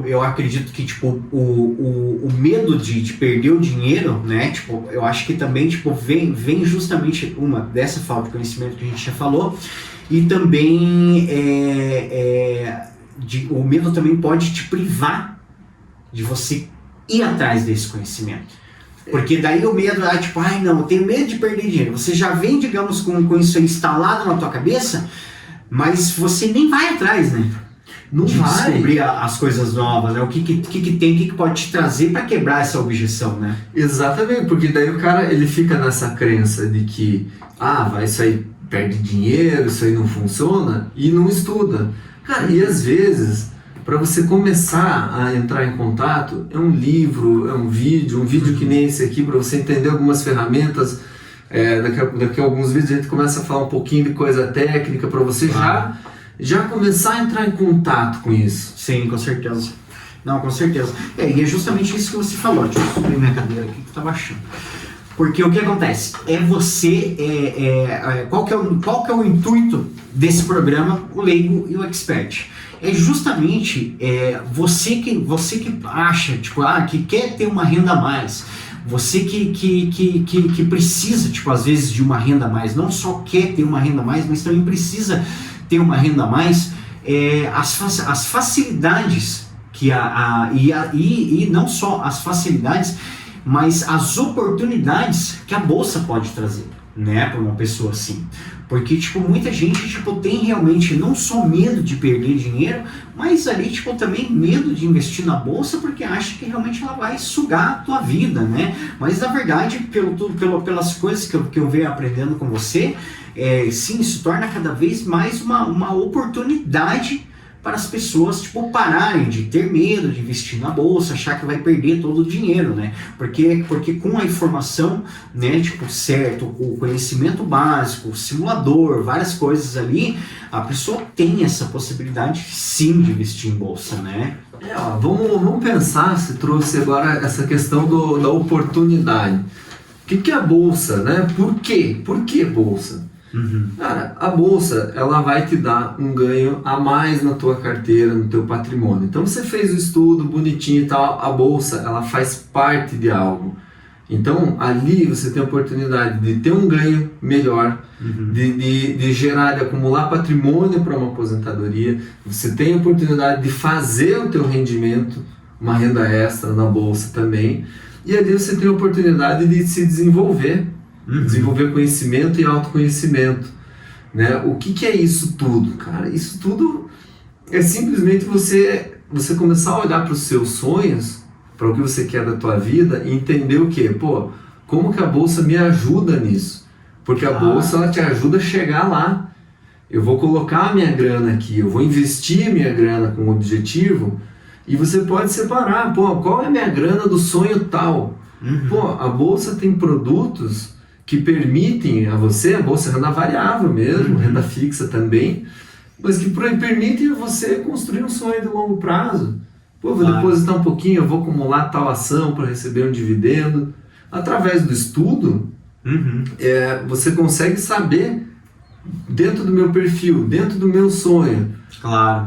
eu acredito que, tipo, o medo de perder o dinheiro, né, tipo, eu acho que também, tipo, vem justamente dessa falta de conhecimento que a gente já falou, e também o medo também pode te privar de você ir atrás desse conhecimento. Porque daí o medo é tipo, não, eu tenho medo de perder dinheiro. Você já vem, digamos, com isso aí instalado na tua cabeça, mas você nem vai atrás, né? Não de vai descobrir as coisas novas, né? O que tem, o que pode te trazer para quebrar essa objeção, né? Exatamente, porque daí o cara ele fica nessa crença de que isso aí perde dinheiro, isso aí não funciona, e não estuda. Cara, e às vezes, para você começar a entrar em contato, é um livro, é um vídeo que nem esse aqui, para você entender algumas ferramentas. Daqui a alguns vídeos a gente começa a falar um pouquinho de coisa técnica para você já começar a entrar em contato com isso. Sim, com certeza. Não, com certeza. E é justamente isso que você falou. Deixa eu subir minha cadeira aqui que tá baixando. Porque o que acontece? Qual que é o intuito desse programa, o Leigo e o Expert? É justamente você que acha, tipo, que quer ter uma renda a mais. Você que precisa, tipo, às vezes de uma renda a mais. Não só quer ter uma renda a mais, mas também precisa ter uma renda a mais, as facilidades e não só as facilidades, mas as oportunidades que a bolsa pode trazer, né, para uma pessoa assim. Porque, tipo, muita gente, tipo, tem realmente não só medo de perder dinheiro, mas ali, tipo, também medo de investir na bolsa porque acha que realmente ela vai sugar a tua vida, né? Mas, na verdade, pelas coisas que eu venho aprendendo com você, sim, se torna cada vez mais uma oportunidade para as pessoas, tipo, pararem de ter medo de investir na bolsa, achar que vai perder todo o dinheiro, né? Porque com a informação, né, tipo, certo, o conhecimento básico, o simulador, várias coisas ali, a pessoa tem essa possibilidade, sim, de investir em bolsa, né? Vamos pensar, se trouxe agora essa questão da oportunidade. O que é a bolsa, né? Por quê? Por que bolsa? Cara, a bolsa, ela vai te dar um ganho a mais na tua carteira, no teu patrimônio. Então você fez o estudo bonitinho e tal, a bolsa, ela faz parte de algo. Então ali você tem a oportunidade de ter um ganho melhor, de gerar, de acumular patrimônio para uma aposentadoria. Você tem a oportunidade de fazer o teu rendimento, uma renda extra na bolsa também. E ali você tem a oportunidade de se desenvolver. Desenvolver conhecimento e autoconhecimento, né? O que é isso tudo, cara? Isso tudo é simplesmente você começar a olhar para os seus sonhos, para o que você quer da tua vida e entender o quê? Como que a bolsa me ajuda nisso? Porque a bolsa, ela te ajuda a chegar lá. Eu vou colocar a minha grana aqui, eu vou investir a minha grana com um objetivo e você pode separar, qual é a minha grana do sonho tal? Pô, a bolsa tem produtos que permitem a você, a bolsa é renda variável mesmo, renda fixa também, mas que permitem a você construir um sonho de longo prazo. Pô, vou depositar um pouquinho, eu vou acumular tal ação para receber um dividendo. Através do estudo, você consegue saber, dentro do meu perfil, dentro do meu sonho,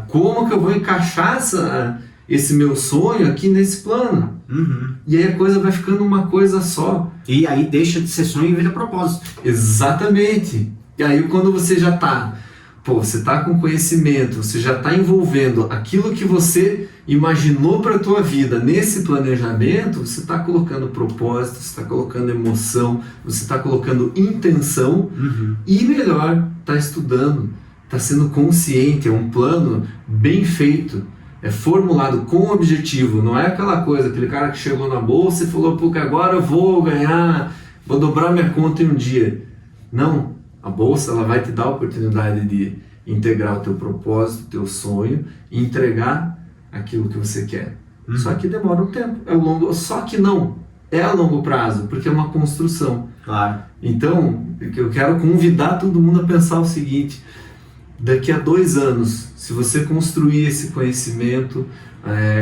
como que eu vou encaixar esse meu sonho aqui nesse plano. E aí a coisa vai ficando uma coisa só. E aí deixa de ser sonho e vira propósito. Exatamente. E aí quando você já está, você está com conhecimento, você já está envolvendo aquilo que você imaginou para a tua vida nesse planejamento, você está colocando propósito, você está colocando emoção, você está colocando intenção e melhor, está estudando, está sendo consciente, é um plano bem feito, é formulado com objetivo, não é aquela coisa, aquele cara que chegou na bolsa e falou, pô, que agora eu vou ganhar, vou dobrar minha conta em um dia. Não, a bolsa ela vai te dar a oportunidade de integrar o teu propósito, o teu sonho e entregar aquilo que você quer. Só que demora um tempo, só que não, é a longo prazo, porque é uma construção. Então, eu quero convidar todo mundo a pensar o seguinte, daqui a 2 anos, se você construir esse conhecimento,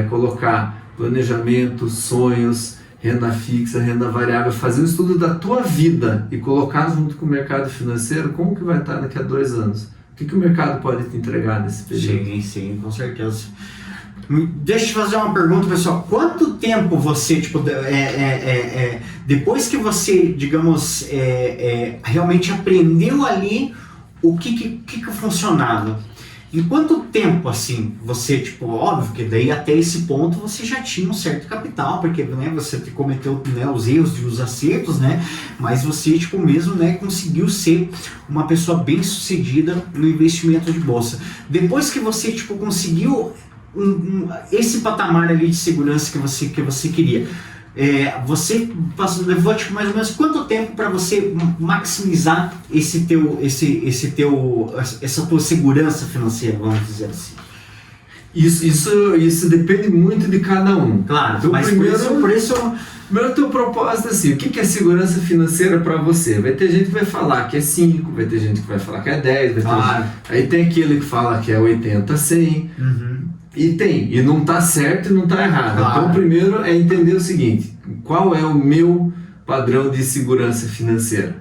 colocar planejamento, sonhos, renda fixa, renda variável, fazer um estudo da tua vida e colocar junto com o mercado financeiro, como que vai estar daqui a 2 anos? O que o mercado pode te entregar nesse período? Sim, com certeza. Deixa eu te fazer uma pergunta, pessoal. Quanto tempo você, depois que você, digamos, realmente aprendeu ali o que funcionava, em quanto tempo, assim, você, óbvio que daí até esse ponto você já tinha um certo capital, porque, você cometeu, os erros e os acertos, mas você, mesmo, conseguiu ser uma pessoa bem sucedida no investimento de bolsa. Depois que você, conseguiu esse patamar ali de segurança que você queria, você levou mais ou menos quanto tempo para você maximizar essa tua segurança financeira, vamos dizer assim? Isso depende muito de cada um. Claro, então, mas por isso primeiro teu propósito assim, o que é segurança financeira para você? Vai ter gente que vai falar que é 5, vai ter gente que vai falar que é 10, aí tem aquele que fala que é 80, 100. E não está certo e não está errado. Então, primeiro é entender o seguinte, qual é o meu padrão de segurança financeira?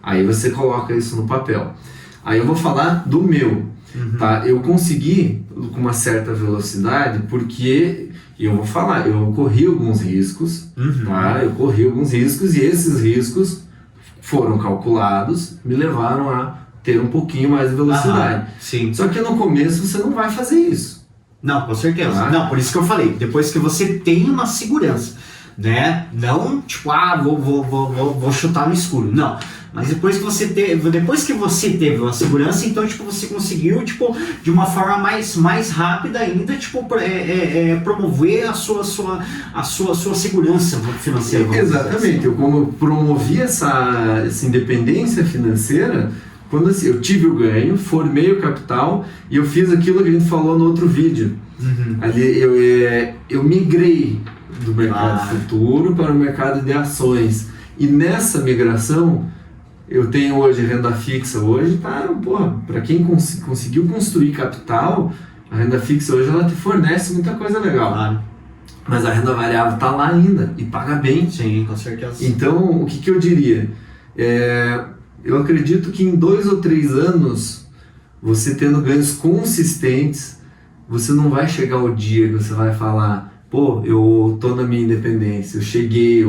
Aí você coloca isso no papel. Aí eu vou falar do meu. Tá? Eu consegui com uma certa velocidade porque, eu vou falar, eu corri alguns riscos, tá? Eu corri alguns riscos e esses riscos foram calculados, me levaram a ter um pouquinho mais de velocidade. Sim. Só que no começo você não vai fazer isso. Não, com certeza. Não, por isso que eu falei, depois que você tem uma segurança, não vou chutar no escuro, não. Mas depois que você teve uma segurança, então você conseguiu de uma forma mais rápida ainda promover a sua segurança financeira. Exatamente. Eu como promovi essa independência financeira, quando assim, eu tive o ganho, formei o capital e eu fiz aquilo que a gente falou no outro vídeo. Ali eu migrei do mercado futuro para o mercado de ações. E nessa migração, eu tenho hoje renda fixa. Hoje para quem conseguiu construir capital, a renda fixa hoje ela te fornece muita coisa legal. Mas a renda variável está lá ainda e paga bem. Sim, com certeza. Então, o que eu diria? Eu acredito que em 2 ou 3 anos, você tendo ganhos consistentes, você não vai chegar ao dia que você vai falar, eu tô na minha independência, eu cheguei,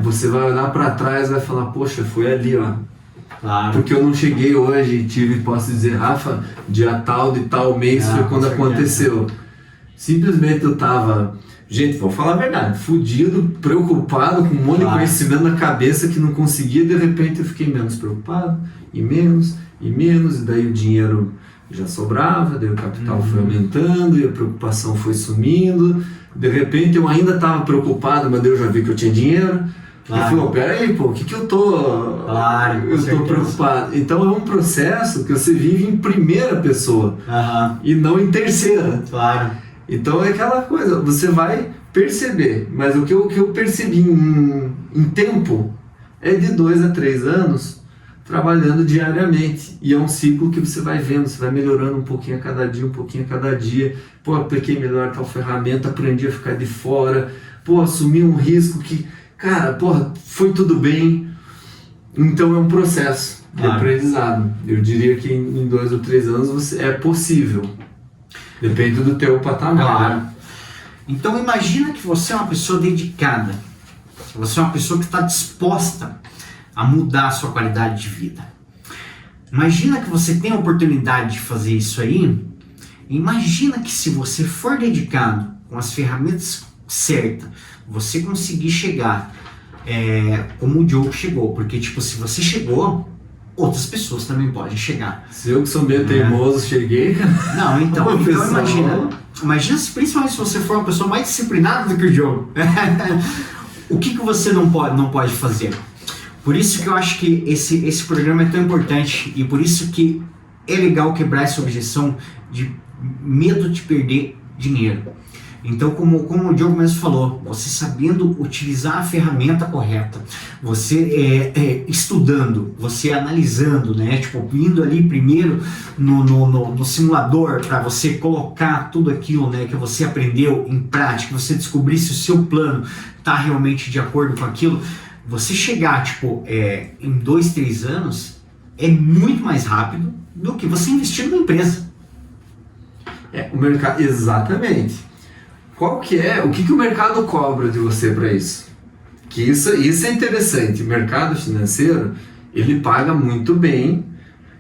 você vai olhar para trás e vai falar, poxa, foi ali, porque eu não cheguei hoje e posso dizer, Rafa, dia tal de tal mês foi quando aconteceu. Simplesmente eu tava, gente, vou falar a verdade, fudido, preocupado, com um monte de conhecimento na cabeça que não conseguia, de repente eu fiquei menos preocupado, e menos, e daí o dinheiro já sobrava, daí o capital foi aumentando, e a preocupação foi sumindo, de repente eu ainda estava preocupado, mas daí eu já vi que eu tinha dinheiro, e falei, peraí, o que eu tô... eu tô preocupado. Então é um processo que você vive em primeira pessoa, e não em terceira. Claro. Então é aquela coisa, você vai perceber, mas o que eu percebi em tempo é de 2 a 3 anos trabalhando diariamente, e é um ciclo que você vai vendo, você vai melhorando um pouquinho a cada dia, um pouquinho a cada dia. Pô, apliquei melhor tal ferramenta, aprendi a ficar de fora, pô, assumi um risco que, cara, porra, foi tudo bem. Então é um processo de aprendizado. Eu diria que em 2 ou 3 anos é possível, depende do teu patamar. Então imagina que você é uma pessoa dedicada, você é uma pessoa que está disposta a mudar a sua qualidade de vida. Imagina que você tem a oportunidade de fazer isso aí. Imagina que se você for dedicado com as ferramentas certas, você conseguir chegar como o Diogo chegou. Porque tipo, se você chegou, outras pessoas também podem chegar. Se eu que sou meio teimoso cheguei... Não, então imagina se, principalmente se você for uma pessoa mais disciplinada do que o Diogo. O que você não pode fazer? Por isso que eu acho que esse programa é tão importante, e por isso que é legal quebrar essa objeção de medo de perder dinheiro. Então, como o Diogo mesmo falou, você sabendo utilizar a ferramenta correta, você estudando, você analisando, né? Tipo, indo ali primeiro no simulador para você colocar tudo aquilo, né, que você aprendeu em prática, você descobrir se o seu plano está realmente de acordo com aquilo. Você chegar, tipo, em 2, 3 anos é muito mais rápido do que você investir numa empresa. O mercado, exatamente. O que o mercado cobra de você para isso? Que isso é interessante. O mercado financeiro, ele paga muito bem,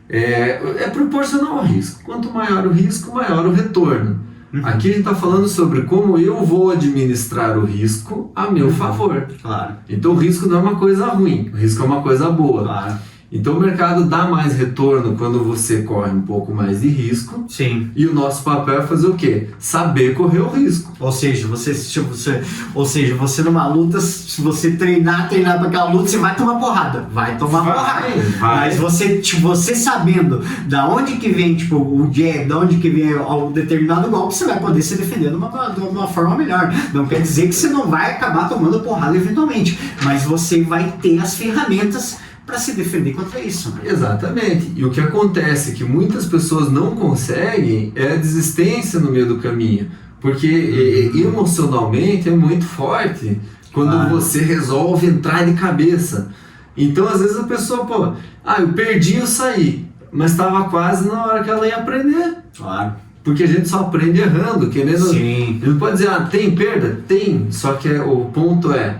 é proporcional ao risco. Quanto maior o risco, maior o retorno. Aqui a gente está falando sobre como eu vou administrar o risco a meu favor. Claro. Então o risco não é uma coisa ruim, o risco é uma coisa boa. Claro. Então o mercado dá mais retorno quando você corre um pouco mais de risco. Sim. E o nosso papel é fazer o quê? Saber correr o risco. Ou seja, você numa luta, se você treinar para aquela luta, você vai tomar porrada. Vai tomar porrada. Mas você sabendo da onde que vem, tipo, o jab, da onde que vem um determinado golpe, você vai poder se defender de uma forma melhor. Não quer dizer que você não vai acabar tomando porrada eventualmente, mas você vai ter as ferramentas para se defender contra isso. Né? Exatamente. E o que acontece que muitas pessoas não conseguem é a desistência no meio do caminho. Porque emocionalmente é muito forte quando você resolve entrar de cabeça. Então, às vezes a pessoa, eu perdi, eu saí. Mas estava quase na hora que ela ia aprender. Claro. Porque a gente só aprende errando, querendo... Sim. Ele pode dizer, tem perda? Tem. Só que o ponto é,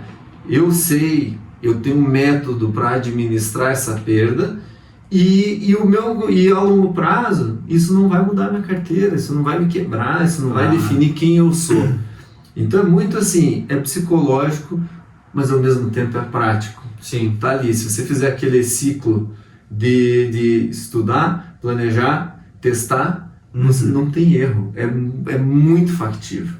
eu sei... Eu tenho um método para administrar essa perda e a longo prazo isso não vai mudar minha carteira, isso não vai me quebrar, isso não vai definir quem eu sou. Então é muito assim, é psicológico, mas ao mesmo tempo é prático. Sim. Tá ali, se você fizer aquele ciclo de estudar, planejar, testar, você não tem erro, é muito factível,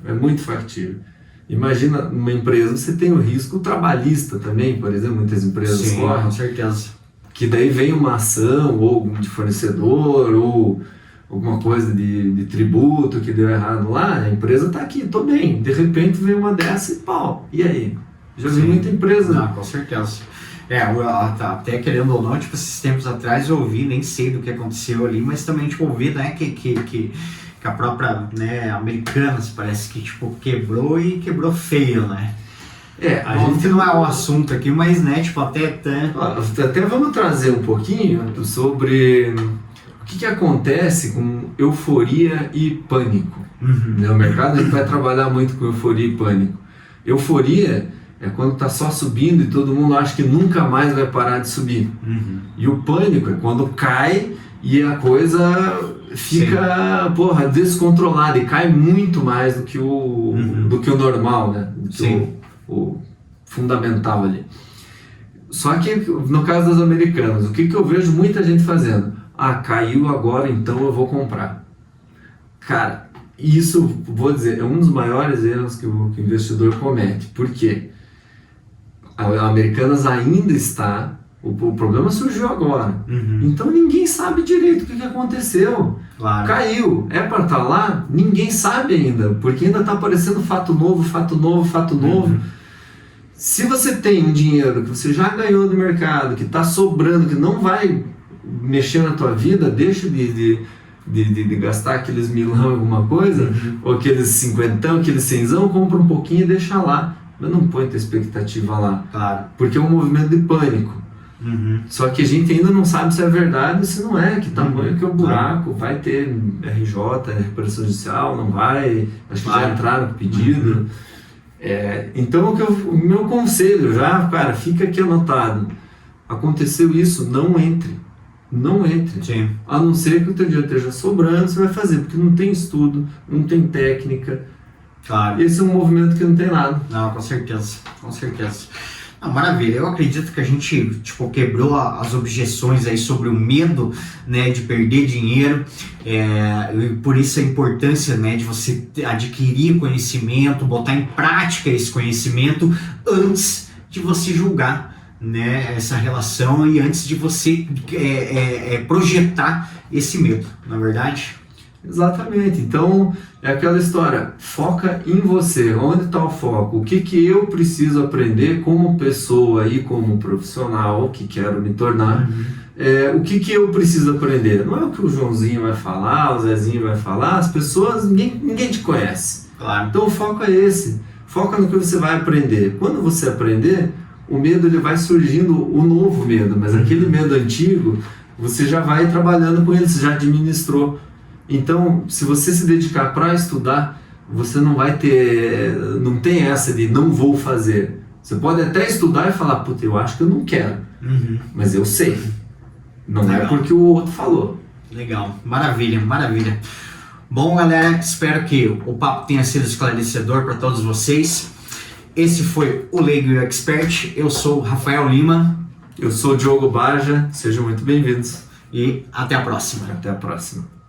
Imagina, numa empresa, você tem o risco trabalhista também, por exemplo, muitas empresas correm. Com certeza. Que daí vem uma ação, ou de fornecedor, ou alguma coisa de tributo que deu errado lá, a empresa está aqui, tô bem. De repente vem uma dessa e pau. E aí? Já vi muita empresa. Não, com certeza. Até querendo ou não, tipo, esses tempos atrás eu ouvi, nem sei do que aconteceu ali, mas também, tipo, ouvi, né, que a própria, né, Americanas parece que, tipo, quebrou e quebrou feio, né? A gente não é um assunto aqui, mas, né, tipo, até vamos trazer um pouquinho sobre o que acontece com euforia e pânico. No mercado a gente vai trabalhar muito com euforia e pânico. Euforia é quando está só subindo e todo mundo acha que nunca mais vai parar de subir. E o pânico é quando cai e a coisa fica, descontrolada e cai muito mais do que o normal, né? Do que o fundamental ali. Só que no caso das Americanas, o que eu vejo muita gente fazendo? Caiu agora, então eu vou comprar. Cara, isso, vou dizer, é um dos maiores erros que o investidor comete. Por quê? A Americanas ainda está... O problema surgiu agora. Então ninguém sabe direito o que aconteceu. Claro. Caiu, é para estar lá? Ninguém sabe ainda, porque ainda está aparecendo fato novo, fato novo, fato novo. Se você tem um dinheiro que você já ganhou do mercado, que está sobrando, que não vai mexer na tua vida, deixa de gastar aqueles milão em alguma coisa, ou aqueles cinquentão, aqueles cenzão, compra um pouquinho e deixa lá. Mas não põe tua expectativa lá. Claro. Porque é um movimento de pânico. Só que a gente ainda não sabe se é verdade ou se não é, que tamanho que é o buraco, vai ter RJ, recuperação judicial, não vai, acho que já entraram com pedido. Então o meu conselho já, cara, fica aqui anotado, aconteceu isso, não entre. Não entre. Sim. A não ser que o teu dinheiro esteja sobrando, você vai fazer, porque não tem estudo, não tem técnica. Claro. Esse é um movimento que não tem nada. Não, com certeza, com certeza. Não, maravilha, eu acredito que a gente quebrou as objeções aí sobre o medo, né, de perder dinheiro, e por isso a importância, né, de você adquirir conhecimento, botar em prática esse conhecimento antes de você julgar, né, essa relação e antes de você projetar esse medo, não é verdade? Exatamente, então é aquela história, foca em você, onde está o foco, o que eu preciso aprender como pessoa e como profissional que quero me tornar, o que eu preciso aprender, não é o que o Joãozinho vai falar, o Zezinho vai falar, as pessoas, ninguém te conhece, claro. Então o foco é esse, foca no que você vai aprender, quando você aprender, o medo ele vai surgindo, o novo medo, mas aquele medo antigo, você já vai trabalhando com ele, você já administrou. Então, se você se dedicar para estudar, você não vai não tem essa de não vou fazer. Você pode até estudar e falar, puta, eu acho que eu não quero, mas eu sei. Não é porque o outro falou. Legal, maravilha, maravilha. Bom, galera, espero que o papo tenha sido esclarecedor para todos vocês. Esse foi o Leigo e o Expert. Eu sou o Rafael Lima. Eu sou o Diogo Baja. Sejam muito bem-vindos. E até a próxima. Até a próxima.